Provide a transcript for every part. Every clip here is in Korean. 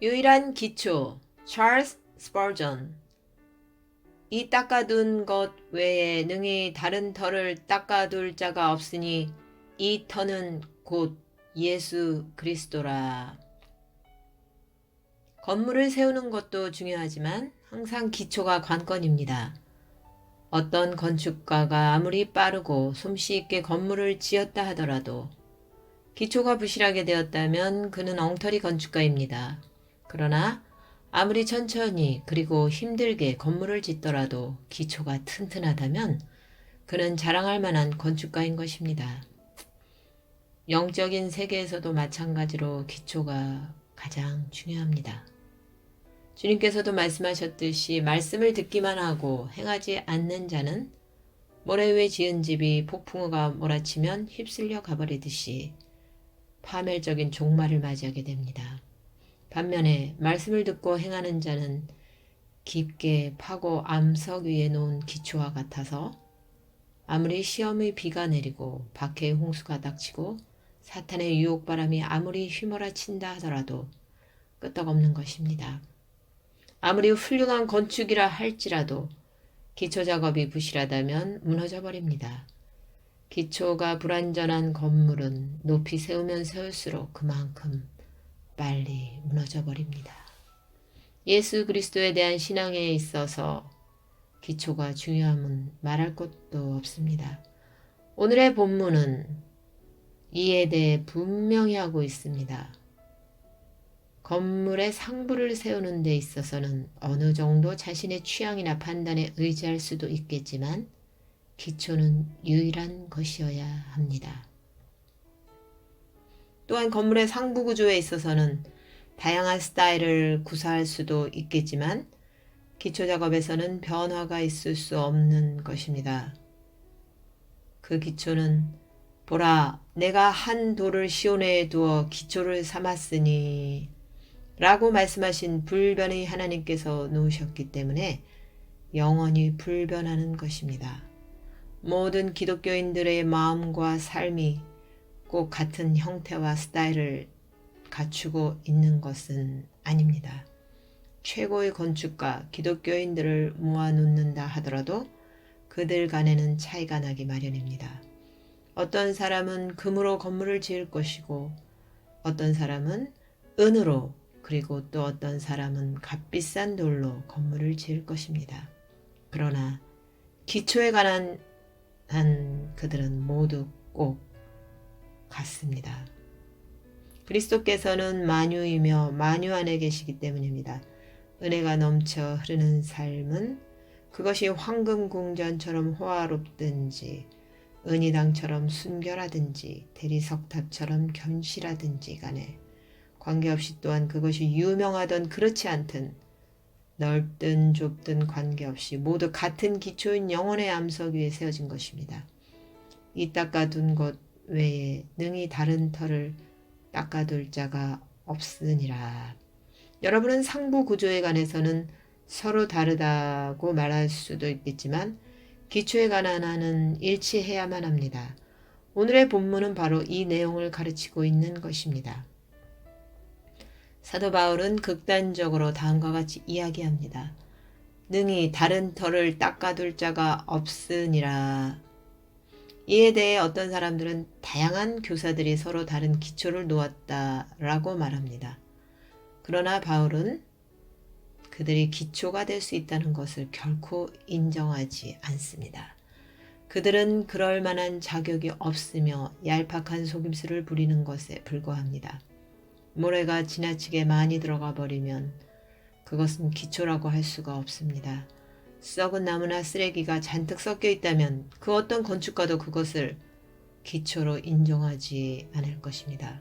유일한 기초 찰스 스퍼전. 이 닦아둔 것 외에 능히 다른 터를 닦아둘 자가 없으니 이 터는 곧 예수 그리스도라. 건물을 세우는 것도 중요하지만 항상 기초가 관건입니다. 어떤 건축가가 아무리 빠르고 솜씨 있게 건물을 지었다 하더라도 기초가 부실하게 되었다면 그는 엉터리 건축가입니다. 그러나 아무리 천천히 그리고 힘들게 건물을 짓더라도 기초가 튼튼하다면 그는 자랑할 만한 건축가인 것입니다. 영적인 세계에서도 마찬가지로 기초가 가장 중요합니다. 주님께서도 말씀하셨듯이 말씀을 듣기만 하고 행하지 않는 자는 모래 위에 지은 집이 폭풍우가 몰아치면 휩쓸려 가버리듯이 파멸적인 종말을 맞이하게 됩니다. 반면에 말씀을 듣고 행하는 자는 깊게 파고 암석 위에 놓은 기초와 같아서 아무리 시험의 비가 내리고 박해의 홍수가 닥치고 사탄의 유혹바람이 아무리 휘몰아친다 하더라도 끄떡없는 것입니다. 아무리 훌륭한 건축이라 할지라도 기초 작업이 부실하다면 무너져 버립니다. 기초가 불완전한 건물은 높이 세우면 세울수록 그만큼 빨리 무너져 버립니다. 예수 그리스도에 대한 신앙에 있어서 기초가 중요함은 말할 것도 없습니다. 오늘의 본문은 이에 대해 분명히 하고 있습니다. 건물의 상부를 세우는 데 있어서는 어느 정도 자신의 취향이나 판단에 의지할 수도 있겠지만 기초는 유일한 것이어야 합니다. 또한 건물의 상부 구조에 있어서는 다양한 스타일을 구사할 수도 있겠지만 기초 작업에서는 변화가 있을 수 없는 것입니다. 그 기초는 보라, 내가 한 돌을 시온에 두어 기초를 삼았으니 라고 말씀하신 불변의 하나님께서 놓으셨기 때문에 영원히 불변하는 것입니다. 모든 기독교인들의 마음과 삶이 꼭 같은 형태와 스타일을 갖추고 있는 것은 아닙니다. 최고의 건축가 기독교인들을 모아놓는다 하더라도 그들 간에는 차이가 나기 마련입니다. 어떤 사람은 금으로 건물을 지을 것이고 어떤 사람은 은으로 그리고 또 어떤 사람은 값비싼 돌로 건물을 지을 것입니다. 그러나 기초에 관한 그들은 모두 꼭 같습니다. 그리스도께서는 만유이며 만유 안에 계시기 때문입니다. 은혜가 넘쳐 흐르는 삶은 그것이 황금궁전처럼 호화롭든지 은이당처럼 순결하든지 대리석탑처럼 견실하든지 간에 관계없이 또한 그것이 유명하던 그렇지 않든 넓든 좁든 관계없이 모두 같은 기초인 영혼의 암석 위에 세워진 것입니다. 이 닦아둔 것 외에 능히 다른 터를 닦아둘 자가 없으니라. 여러분은 상부 구조에 관해서는 서로 다르다고 말할 수도 있겠지만 기초에 관한 한은 일치해야만 합니다. 오늘의 본문은 바로 이 내용을 가르치고 있는 것입니다. 사도 바울은 극단적으로 다음과 같이 이야기합니다. 능히 다른 터를 닦아둘 자가 없으니라. 이에 대해 어떤 사람들은 다양한 교사들이 서로 다른 기초를 놓았다라고 말합니다. 그러나 바울은 그들이 기초가 될 수 있다는 것을 결코 인정하지 않습니다. 그들은 그럴 만한 자격이 없으며 얄팍한 속임수를 부리는 것에 불과합니다. 모래가 지나치게 많이 들어가 버리면 그것은 기초라고 할 수가 없습니다. 썩은 나무나 쓰레기가 잔뜩 섞여 있다면 그 어떤 건축가도 그것을 기초로 인정하지 않을 것입니다.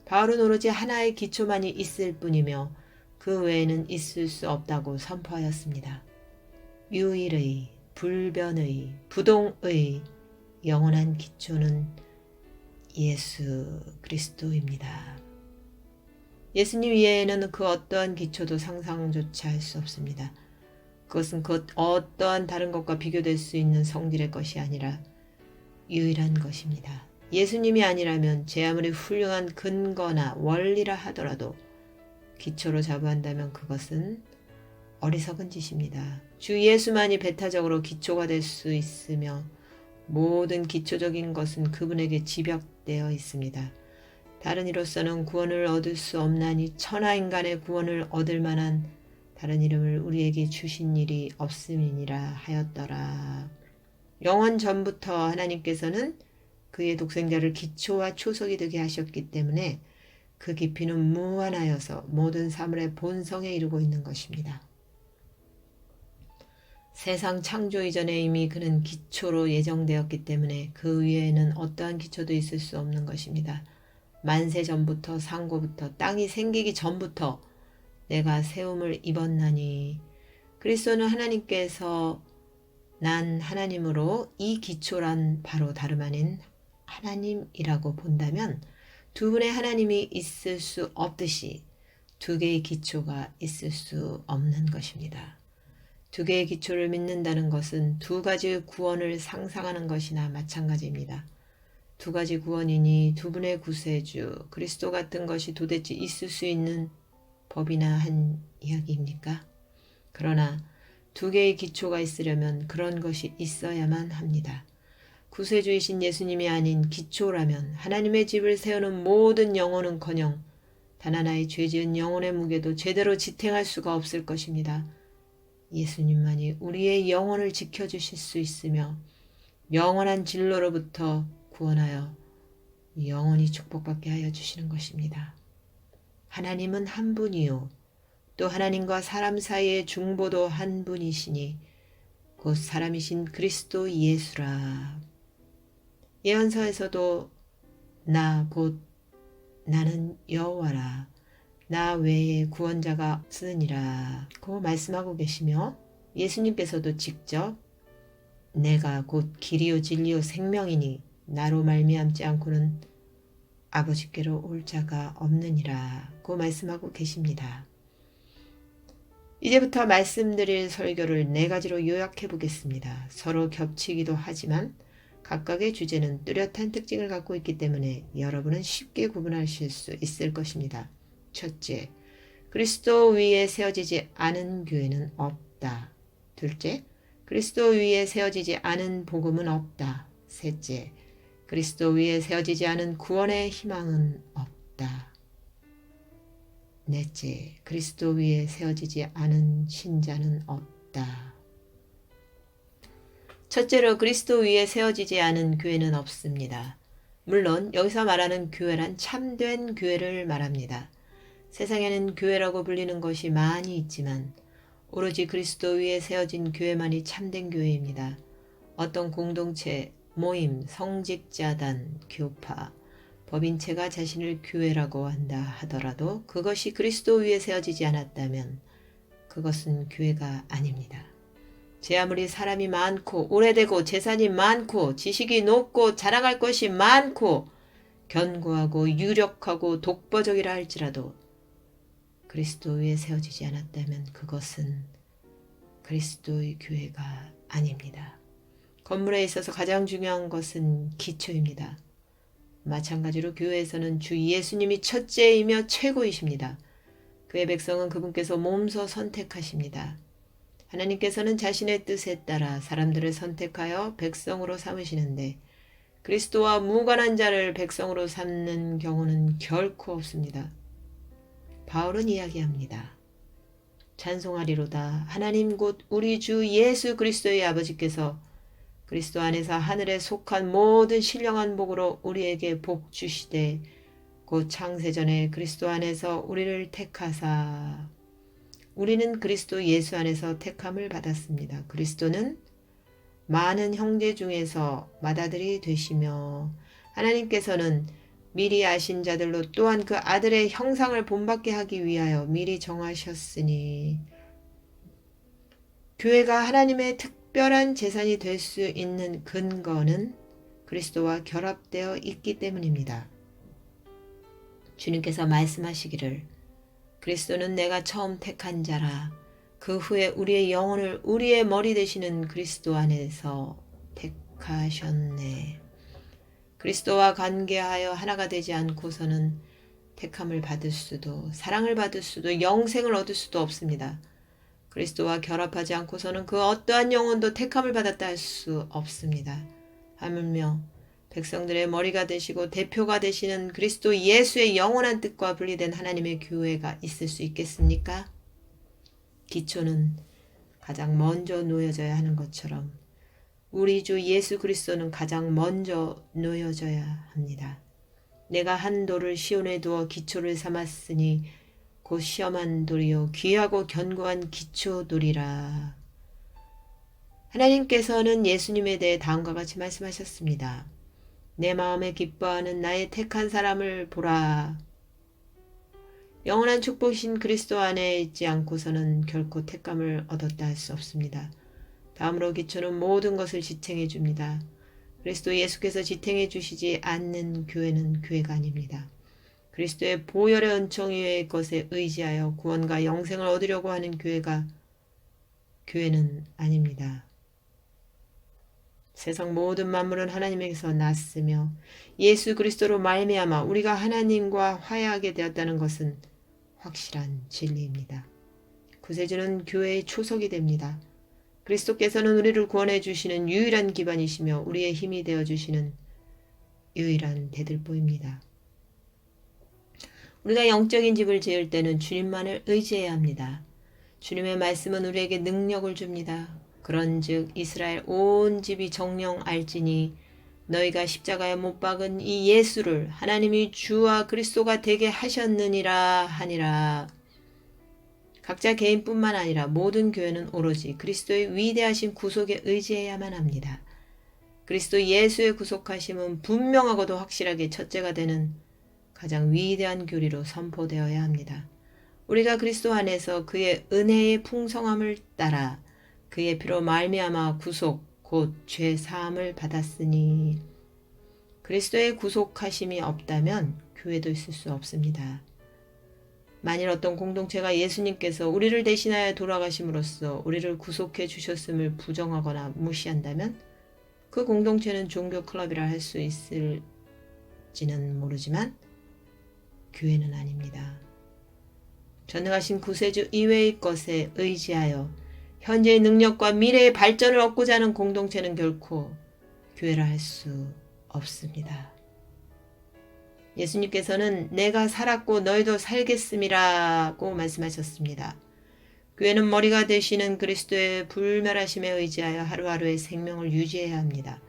바울은 오로지 하나의 기초만이 있을 뿐이며 그 외에는 있을 수 없다고 선포하였습니다. 유일의, 불변의, 부동의 영원한 기초는 예수 그리스도입니다. 예수님 이외에는 그 어떠한 기초도 상상조차 할 수 없습니다. 그것은 그 어떠한 다른 것과 비교될 수 있는 성질의 것이 아니라 유일한 것입니다. 예수님이 아니라면 제 아무리 훌륭한 근거나 원리라 하더라도 기초로 자부한다면 그것은 어리석은 짓입니다. 주 예수만이 배타적으로 기초가 될 수 있으며 모든 기초적인 것은 그분에게 집약되어 있습니다. 다른 이로서는 구원을 얻을 수 없나니 천하 인간의 구원을 얻을 만한 다른 이름을 우리에게 주신 일이 없음이니라 하였더라. 영원 전부터 하나님께서는 그의 독생자를 기초와 초석이 되게 하셨기 때문에 그 깊이는 무한하여서 모든 사물의 본성에 이르고 있는 것입니다. 세상 창조 이전에 이미 그는 기초로 예정되었기 때문에 그 위에는 어떠한 기초도 있을 수 없는 것입니다. 만세 전부터 상고부터 땅이 생기기 전부터 내가 세움을 입었나니 그리스도는 하나님께서 난 하나님으로 이 기초란 바로 다름 아닌 하나님이라고 본다면 두 분의 하나님이 있을 수 없듯이 두 개의 기초가 있을 수 없는 것입니다. 두 개의 기초를 믿는다는 것은 두 가지의 구원을 상상하는 것이나 마찬가지입니다. 두 가지 구원이니 두 분의 구세주 그리스도 같은 것이 도대체 있을 수 있는 법이나 한 이야기입니까? 그러나 두 개의 기초가 있으려면 그런 것이 있어야만 합니다. 구세주이신 예수님이 아닌 기초라면 하나님의 집을 세우는 모든 영혼은커녕 단 하나의 죄지은 영혼의 무게도 제대로 지탱할 수가 없을 것입니다. 예수님만이 우리의 영혼을 지켜주실 수 있으며 영원한 진로로부터 구원하여 영원히 축복받게 하여 주시는 것입니다. 하나님은 한 분이요 또 하나님과 사람 사이의 중보도 한 분이시니 곧 사람이신 그리스도 예수라. 예언서에서도 나 곧 나는 여호와라 나 외에 구원자가 없으니라 고 말씀하고 계시며 예수님께서도 직접 내가 곧 길이요 진리요 생명이니 나로 말미암지 않고는 아버지께로 올 자가 없느니라 고 말씀하고 계십니다. 이제부터 말씀드릴 설교를 네 가지로 요약해 보겠습니다. 서로 겹치기도 하지만 각각의 주제는 뚜렷한 특징을 갖고 있기 때문에 여러분은 쉽게 구분하실 수 있을 것입니다. 첫째, 그리스도 위에 세워지지 않은 교회는 없다. 둘째, 그리스도 위에 세워지지 않은 복음은 없다. 셋째, 그리스도 위에 세워지지 않은 구원의 희망은 없다. 넷째, 그리스도 위에 세워지지 않은 신자는 없다. 첫째로 그리스도 위에 세워지지 않은 교회는 없습니다. 물론 여기서 말하는 교회란 참된 교회를 말합니다. 세상에는 교회라고 불리는 것이 많이 있지만 오로지 그리스도 위에 세워진 교회만이 참된 교회입니다. 어떤 공동체, 모임, 성직자단, 교파, 법인체가 자신을 교회라고 한다 하더라도 그것이 그리스도 위에 세워지지 않았다면 그것은 교회가 아닙니다. 제 아무리 사람이 많고 오래되고 재산이 많고 지식이 높고 자랑할 것이 많고 견고하고 유력하고 독보적이라 할지라도 그리스도 위에 세워지지 않았다면 그것은 그리스도의 교회가 아닙니다. 건물에 있어서 가장 중요한 것은 기초입니다. 마찬가지로 교회에서는 주 예수님이 첫째이며 최고이십니다. 그의 백성은 그분께서 몸소 선택하십니다. 하나님께서는 자신의 뜻에 따라 사람들을 선택하여 백성으로 삼으시는데 그리스도와 무관한 자를 백성으로 삼는 경우는 결코 없습니다. 바울은 이야기합니다. 찬송하리로다. 하나님 곧 우리 주 예수 그리스도의 아버지께서 그리스도 안에서 하늘에 속한 모든 신령한 복으로 우리에게 복 주시되 곧 창세전에 그리스도 안에서 우리를 택하사 우리는 그리스도 예수 안에서 택함을 받았습니다. 그리스도는 많은 형제 중에서 맏아들이 되시며 하나님께서는 미리 아신 자들로 또한 그 아들의 형상을 본받게 하기 위하여 미리 정하셨으니 교회가 하나님의 특별한 재산이 될 수 있는 근거는 그리스도와 결합되어 있기 때문입니다. 주님께서 말씀하시기를 그리스도는 내가 처음 택한 자라 그 후에 우리의 영혼을 우리의 머리 되시는 그리스도 안에서 택하셨네. 그리스도와 관계하여 하나가 되지 않고서는 택함을 받을 수도, 사랑을 받을 수도, 영생을 얻을 수도 없습니다. 그리스도와 결합하지 않고서는 그 어떠한 영혼도 택함을 받았다 할 수 없습니다. 하물며 백성들의 머리가 되시고 대표가 되시는 그리스도 예수의 영원한 뜻과 분리된 하나님의 교회가 있을 수 있겠습니까? 기초는 가장 먼저 놓여져야 하는 것처럼 우리 주 예수 그리스도는 가장 먼저 놓여져야 합니다. 내가 한 돌을 시온에 두어 기초를 삼았으니 곧 시험한 돌이요 귀하고 견고한 기초돌이라. 하나님께서는 예수님에 대해 다음과 같이 말씀하셨습니다. 내 마음에 기뻐하는 나의 택한 사람을 보라. 영원한 축복이신 그리스도 안에 있지 않고서는 결코 택감을 얻었다 할 수 없습니다. 다음으로 기초는 모든 것을 지탱해 줍니다. 그리스도 예수께서 지탱해 주시지 않는 교회는 교회가 아닙니다. 그리스도의 보혈의 은총 위의 것에 의지하여 구원과 영생을 얻으려고 하는 교회가 교회는 아닙니다. 세상 모든 만물은 하나님에게서 났으며 예수 그리스도로 말미암아 우리가 하나님과 화해하게 되었다는 것은 확실한 진리입니다. 구세주는 교회의 초석이 됩니다. 그리스도께서는 우리를 구원해 주시는 유일한 기반이시며 우리의 힘이 되어 주시는 유일한 대들보입니다. 우리가 영적인 집을 지을 때는 주님만을 의지해야 합니다. 주님의 말씀은 우리에게 능력을 줍니다. 그런즉 이스라엘 온 집이 정령 알지니 너희가 십자가에 못 박은 이 예수를 하나님이 주와 그리스도가 되게 하셨느니라 하니라. 각자 개인뿐만 아니라 모든 교회는 오로지 그리스도의 위대하신 구속에 의지해야만 합니다. 그리스도 예수의 구속하심은 분명하고도 확실하게 첫째가 되는 가장 위대한 교리로 선포되어야 합니다. 우리가 그리스도 안에서 그의 은혜의 풍성함을 따라 그의 피로 말미암아 구속 곧 죄 사함을 받았으니 그리스도의 구속하심이 없다면 교회도 있을 수 없습니다. 만일 어떤 공동체가 예수님께서 우리를 대신하여 돌아가심으로써 우리를 구속해 주셨음을 부정하거나 무시한다면 그 공동체는 종교 클럽이라 할 수 있을지는 모르지만 교회는 아닙니다. 전능하신 구세주 이외의 것에 의지하여 현재의 능력과 미래의 발전을 얻고자 하는 공동체는 결코 교회라 할 수 없습니다. 예수님께서는 내가 살았고 너희도 살겠음이라고 말씀하셨습니다. 교회는 머리가 되시는 그리스도의 불멸하심에 의지하여 하루하루의 생명을 유지해야 합니다.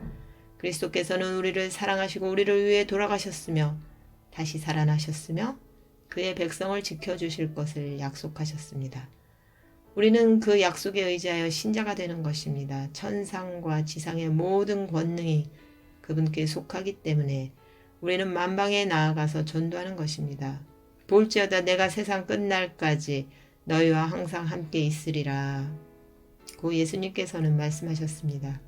그리스도께서는 우리를 사랑하시고 우리를 위해 돌아가셨으며 다시 살아나셨으며 그의 백성을 지켜주실 것을 약속하셨습니다. 우리는 그 약속에 의지하여 신자가 되는 것입니다. 천상과 지상의 모든 권능이 그분께 속하기 때문에 우리는 만방에 나아가서 전도하는 것입니다. 볼지어다 내가 세상 끝날까지 너희와 항상 함께 있으리라. 고 예수님께서는 말씀하셨습니다.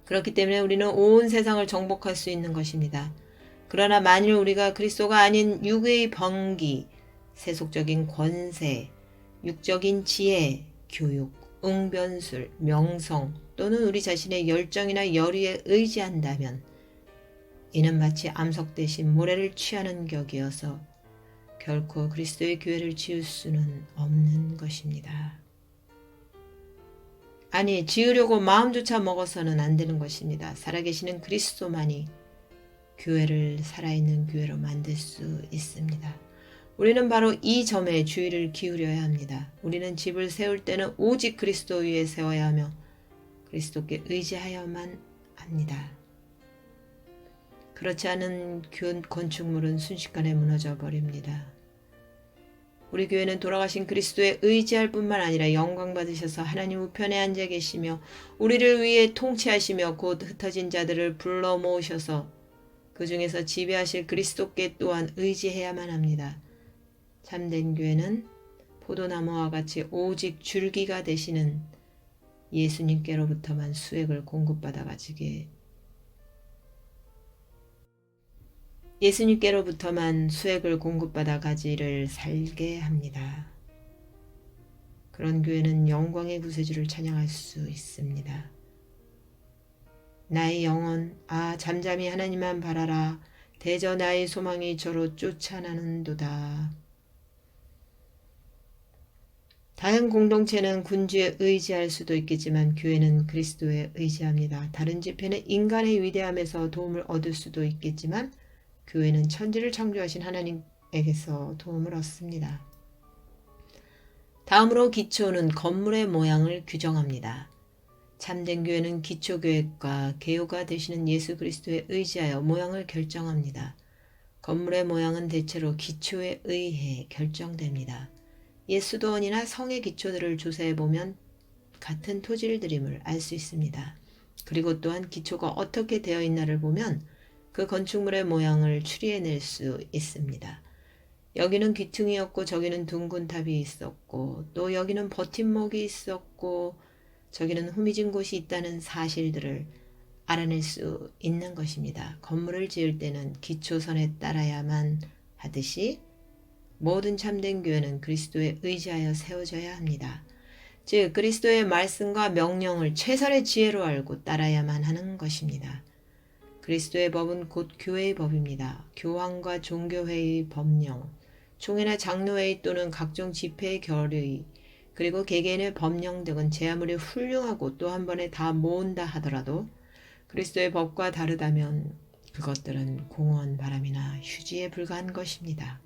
그렇기 때문에 우리는 온 세상을 정복할 수 있는 것입니다. 그러나 만일 우리가 그리스도가 아닌 육의 번기, 세속적인 권세, 육적인 지혜, 교육, 웅변술, 명성 또는 우리 자신의 열정이나 열의에 의지한다면 이는 마치 암석 대신 모래를 취하는 격이어서 결코 그리스도의 교회를 지을 수는 없는 것입니다. 아니, 지으려고 마음조차 먹어서는 안 되는 것입니다. 살아계시는 그리스도만이 교회를 살아있는 교회로 만들 수 있습니다. 우리는 바로 이 점에 주의를 기울여야 합니다. 우리는 집을 세울 때는 오직 그리스도 위에 세워야 하며 그리스도께 의지하여야만 합니다. 그렇지 않은 건축물은 순식간에 무너져 버립니다. 우리 교회는 돌아가신 그리스도에 의지할 뿐만 아니라 영광 받으셔서 하나님 우편에 앉아 계시며 우리를 위해 통치하시며 곧 흩어진 자들을 불러 모으셔서 그 중에서 지배하실 그리스도께 또한 의지해야만 합니다. 참된 교회는 포도나무와 같이 오직 줄기가 되시는 예수님께로부터만 수액을 공급받아 가지게 예수님께로부터만 수액을 공급받아 가지를 살게 합니다. 그런 교회는 영광의 구세주를 찬양할 수 있습니다. 나의 영혼, 잠잠히 하나님만 바라라. 대저 나의 소망이 저로 쫓아나는도다. 다른 공동체는 군주에 의지할 수도 있겠지만 교회는 그리스도에 의지합니다. 다른 집회는 인간의 위대함에서 도움을 얻을 수도 있겠지만 교회는 천지를 창조하신 하나님에게서 도움을 얻습니다. 다음으로 기초는 건물의 모양을 규정합니다. 참된 교회는 기초교회과 개요가 되시는 예수 그리스도에 의지하여 모양을 결정합니다. 건물의 모양은 대체로 기초에 의해 결정됩니다. 옛 수도원이나 성의 기초들을 조사해보면 같은 토질들임을 알 수 있습니다. 그리고 또한 기초가 어떻게 되어 있나를 보면 그 건축물의 모양을 추리해낼 수 있습니다. 여기는 귀퉁이였고 저기는 둥근 탑이 있었고 또 여기는 버팀목이 있었고 저기는 후미진 곳이 있다는 사실들을 알아낼 수 있는 것입니다. 건물을 지을 때는 기초선에 따라야만 하듯이 모든 참된 교회는 그리스도에 의지하여 세워져야 합니다. 즉 그리스도의 말씀과 명령을 최선의 지혜로 알고 따라야만 하는 것입니다. 그리스도의 법은 곧 교회의 법입니다. 교황과 종교회의 법령, 총회나 장로회의 또는 각종 집회의 결의, 그리고 개개인의 법령 등은 제 아무리 훌륭하고 또 한 번에 다 모은다 하더라도 그리스도의 법과 다르다면 그것들은 공허한 바람이나 휴지에 불과한 것입니다.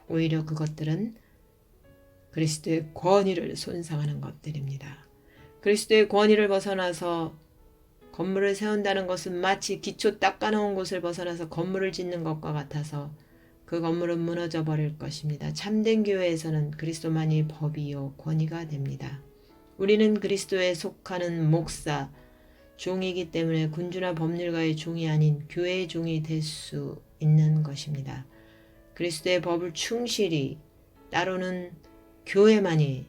오히려 그것들은 그리스도의 권위를 손상하는 것들입니다. 그리스도의 권위를 벗어나서 건물을 세운다는 것은 마치 기초 닦아놓은 곳을 벗어나서 건물을 짓는 것과 같아서 그 건물은 무너져 버릴 것입니다. 참된 교회에서는 그리스도만이 법이요 권위가 됩니다. 우리는 그리스도에 속하는 목사, 종이기 때문에 군주나 법률가의 종이 아닌 교회의 종이 될 수 있는 것입니다. 그리스도의 법을 충실히 따르는 교회만이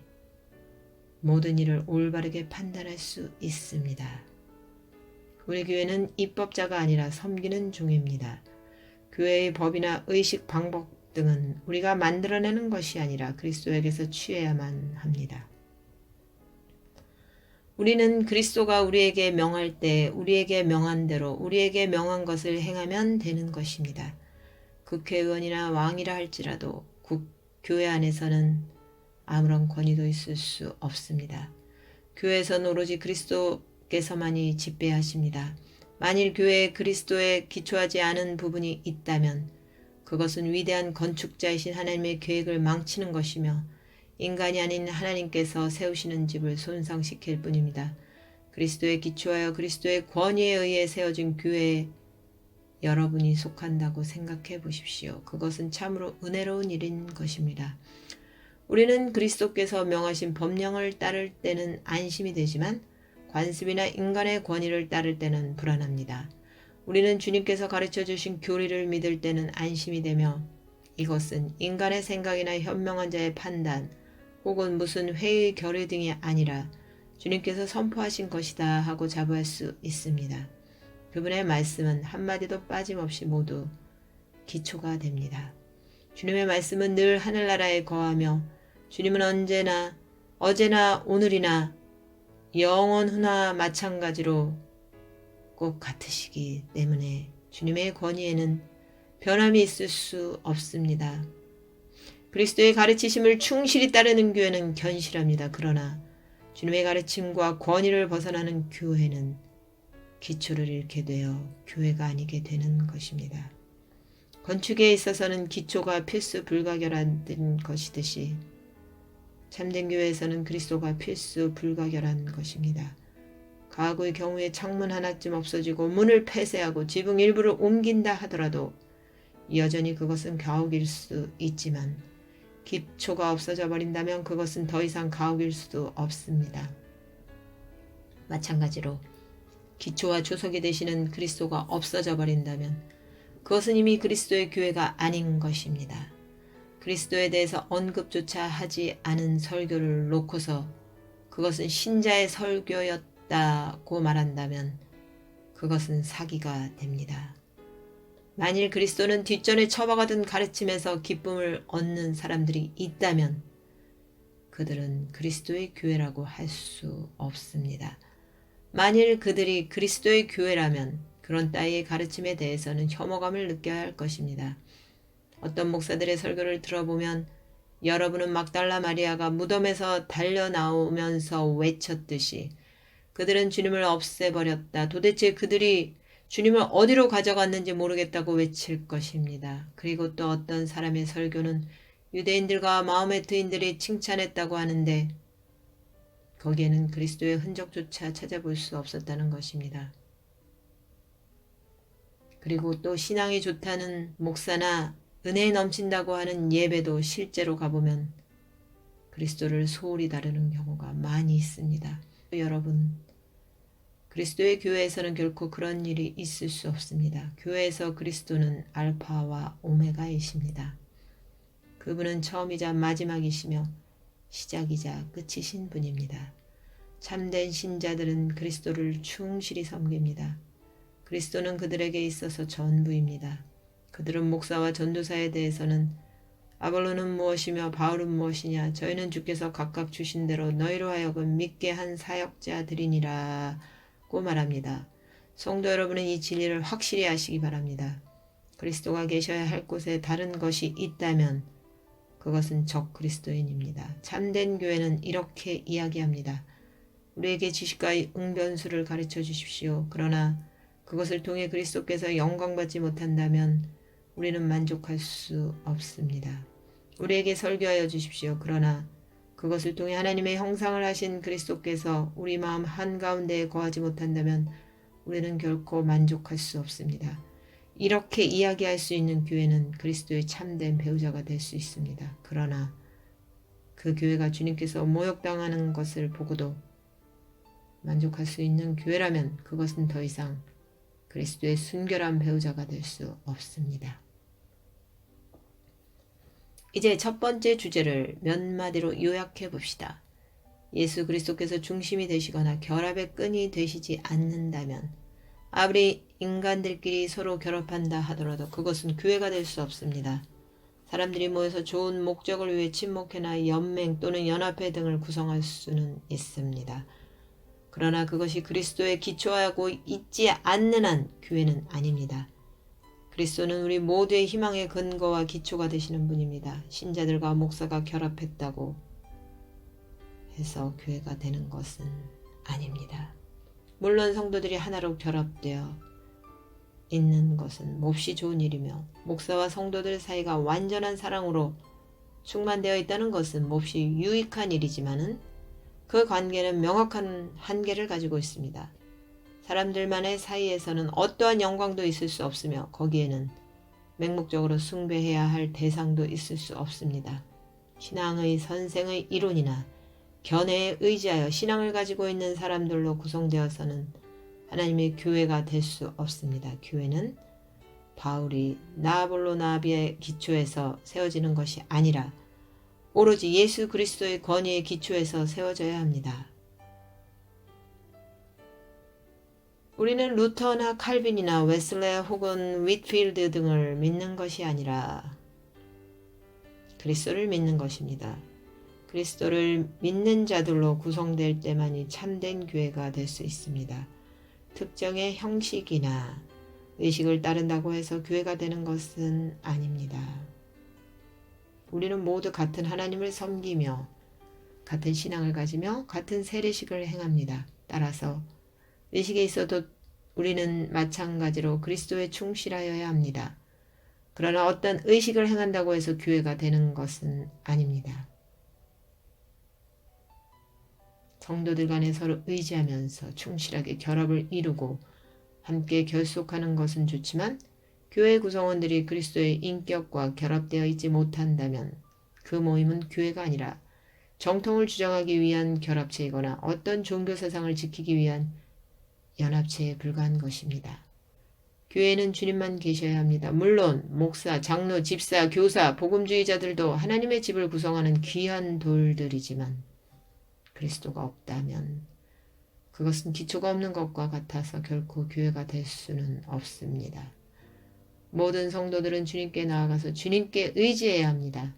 모든 일을 올바르게 판단할 수 있습니다. 우리 교회는 입법자가 아니라 섬기는 종입니다. 교회의 법이나 의식 방법 등은 우리가 만들어내는 것이 아니라 그리스도에게서 취해야만 합니다. 우리는 그리스도가 우리에게 명할 때 우리에게 명한 대로 우리에게 명한 것을 행하면 되는 것입니다. 국회의원이나 왕이라 할지라도 교회 안에서는 아무런 권위도 있을 수 없습니다. 교회에서는 오로지 그리스도께서만이 지배하십니다. 만일 교회에 그리스도에 기초하지 않은 부분이 있다면 그것은 위대한 건축자이신 하나님의 계획을 망치는 것이며 인간이 아닌 하나님께서 세우시는 집을 손상시킬 뿐입니다. 그리스도에 기초하여 그리스도의 권위에 의해 세워진 교회에 여러분이 속한다고 생각해 보십시오. 그것은 참으로 은혜로운 일인 것입니다. 우리는 그리스도께서 명하신 법령을 따를 때는 안심이 되지만 관습이나 인간의 권위를 따를 때는 불안합니다. 우리는 주님께서 가르쳐 주신 교리를 믿을 때는 안심이 되며 이것은 인간의 생각이나 현명한 자의 판단 혹은 무슨 회의 결의 등이 아니라 주님께서 선포하신 것이다 하고 자부할 수 있습니다. 그분의 말씀은 한마디도 빠짐없이 모두 기초가 됩니다. 주님의 말씀은 늘 하늘나라에 거하며 주님은 언제나 어제나 오늘이나 영원후나 마찬가지로 꼭 같으시기 때문에 주님의 권위에는 변함이 있을 수 없습니다. 그리스도의 가르치심을 충실히 따르는 교회는 견실합니다. 그러나 주님의 가르침과 권위를 벗어나는 교회는 기초를 잃게 되어 교회가 아니게 되는 것입니다. 건축에 있어서는 기초가 필수 불가결한 것이듯이 참된 교회에서는 그리스도가 필수 불가결한 것입니다. 가구의 경우에 창문 하나쯤 없어지고 문을 폐쇄하고 지붕 일부를 옮긴다 하더라도 여전히 그것은 가옥일 수 있지만 기초가 없어져 버린다면 그것은 더 이상 가옥일 수도 없습니다. 마찬가지로 기초와 조석이 되시는 그리스도가 없어져 버린다면 그것은 이미 그리스도의 교회가 아닌 것입니다. 그리스도에 대해서 언급조차 하지 않은 설교를 놓고서 그것은 신자의 설교였다고 말한다면 그것은 사기가 됩니다. 만일 그리스도는 뒷전에 처박아둔 가르침에서 기쁨을 얻는 사람들이 있다면 그들은 그리스도의 교회라고 할 수 없습니다. 만일 그들이 그리스도의 교회라면 그런 따위의 가르침에 대해서는 혐오감을 느껴야 할 것입니다. 어떤 목사들의 설교를 들어보면 여러분은 막달라 마리아가 무덤에서 달려나오면서 외쳤듯이 그들은 주님을 없애버렸다. 도대체 그들이 주님을 어디로 가져갔는지 모르겠다고 외칠 것입니다. 그리고 또 어떤 사람의 설교는 유대인들과 마호메 트인들이 칭찬했다고 하는데 거기에는 그리스도의 흔적조차 찾아볼 수 없었다는 것입니다. 그리고 또 신앙이 좋다는 목사나 은혜에 넘친다고 하는 예배도 실제로 가보면 그리스도를 소홀히 다루는 경우가 많이 있습니다. 여러분, 그리스도의 교회에서는 결코 그런 일이 있을 수 없습니다. 교회에서 그리스도는 알파와 오메가이십니다. 그분은 처음이자 마지막이시며 시작이자 끝이신 분입니다. 참된 신자들은 그리스도를 충실히 섬깁니다. 그리스도는 그들에게 있어서 전부입니다. 그들은 목사와 전도사에 대해서는 아볼로는 무엇이며 바울은 무엇이냐 저희는 주께서 각각 주신 대로 너희로 하여금 믿게 한 사역자들이니라 고 말합니다. 성도 여러분은 이 진리를 확실히 아시기 바랍니다. 그리스도가 계셔야 할 곳에 다른 것이 있다면 그것은 적 그리스도인입니다. 참된 교회는 이렇게 이야기합니다. 우리에게 지식과 응변수를 가르쳐 주십시오. 그러나 그것을 통해 그리스도께서 영광받지 못한다면 우리는 만족할 수 없습니다. 우리에게 설교하여 주십시오. 그러나 그것을 통해 하나님의 형상을 하신 그리스도께서 우리 마음 한가운데에 거하지 못한다면 우리는 결코 만족할 수 없습니다. 이렇게 이야기할 수 있는 교회는 그리스도의 참된 배우자가 될 수 있습니다. 그러나 그 교회가 주님께서 모욕당하는 것을 보고도 만족할 수 있는 교회라면 그것은 더 이상 그리스도의 순결한 배우자가 될 수 없습니다. 이제 첫 번째 주제를 몇 마디로 요약해 봅시다. 예수 그리스도께서 중심이 되시거나 결합의 끈이 되시지 않는다면 아무리 인간들끼리 서로 결합한다 하더라도 그것은 교회가 될 수 없습니다. 사람들이 모여서 좋은 목적을 위해 친목회나 연맹 또는 연합회 등을 구성할 수는 있습니다. 그러나 그것이 그리스도에 기초하고 있지 않는 한 교회는 아닙니다. 그리스도는 우리 모두의 희망의 근거와 기초가 되시는 분입니다. 신자들과 목사가 결합했다고 해서 교회가 되는 것은 아닙니다. 물론 성도들이 하나로 결합되어 있는 것은 몹시 좋은 일이며 목사와 성도들 사이가 완전한 사랑으로 충만되어 있다는 것은 몹시 유익한 일이지만은 그 관계는 명확한 한계를 가지고 있습니다. 사람들만의 사이에서는 어떠한 영광도 있을 수 없으며 거기에는 맹목적으로 숭배해야 할 대상도 있을 수 없습니다. 신앙의 선생의 이론이나 견해에 의지하여 신앙을 가지고 있는 사람들로 구성되어서는 하나님의 교회가 될 수 없습니다. 교회는 바울이 나볼로 나비의 기초에서 세워지는 것이 아니라 오로지 예수 그리스도의 권위의 기초에서 세워져야 합니다. 우리는 루터나 칼빈이나 웨슬레 혹은 윗필드 등을 믿는 것이 아니라 그리스도를 믿는 것입니다. 그리스도를 믿는 자들로 구성될 때만이 참된 교회가 될 수 있습니다. 특정의 형식이나 의식을 따른다고 해서 교회가 되는 것은 아닙니다. 우리는 모두 같은 하나님을 섬기며 같은 신앙을 가지며 같은 세례식을 행합니다. 따라서 의식에 있어도 우리는 마찬가지로 그리스도에 충실하여야 합니다. 그러나 어떤 의식을 행한다고 해서 교회가 되는 것은 아닙니다. 성도들 간에 서로 의지하면서 충실하게 결합을 이루고 함께 결속하는 것은 좋지만 교회 구성원들이 그리스도의 인격과 결합되어 있지 못한다면 그 모임은 교회가 아니라 정통을 주장하기 위한 결합체이거나 어떤 종교 사상을 지키기 위한 연합체에 불과한 것입니다. 교회에는 주님만 계셔야 합니다. 물론 목사, 장로, 집사, 교사, 복음주의자들도 하나님의 집을 구성하는 귀한 돌들이지만 그리스도가 없다면 그것은 기초가 없는 것과 같아서 결코 교회가 될 수는 없습니다. 모든 성도들은 주님께 나아가서 주님께 의지해야 합니다.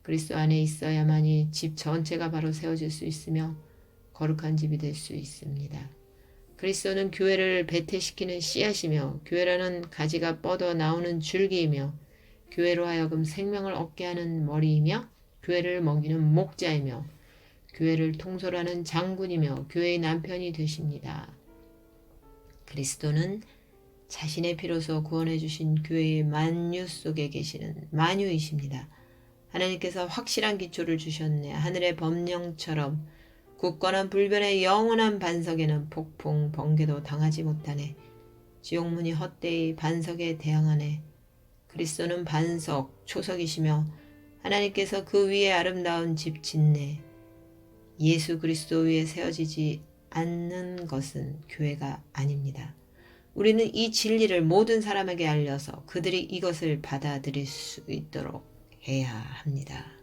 그리스도 안에 있어야만이 집 전체가 바로 세워질 수 있으며 거룩한 집이 될 수 있습니다. 그리스도는 교회를 배태시키는 씨앗이며 교회라는 가지가 뻗어 나오는 줄기이며 교회로 하여금 생명을 얻게 하는 머리이며 교회를 먹이는 목자이며 교회를 통솔하는 장군이며 교회의 남편이 되십니다. 그리스도는 자신의 피로서 구원해 주신 교회의 만유 속에 계시는 만유이십니다. 하나님께서 확실한 기초를 주셨네. 하늘의 법령처럼 굳건한 불변의 영원한 반석에는 폭풍 번개도 당하지 못하네. 지옥문이 헛되이 반석에 대항하네. 그리스도는 반석, 초석이시며 하나님께서 그 위에 아름다운 집 짓네. 예수 그리스도 위에 세워지지 않는 것은 교회가 아닙니다. 우리는 이 진리를 모든 사람에게 알려서 그들이 이것을 받아들일 수 있도록 해야 합니다.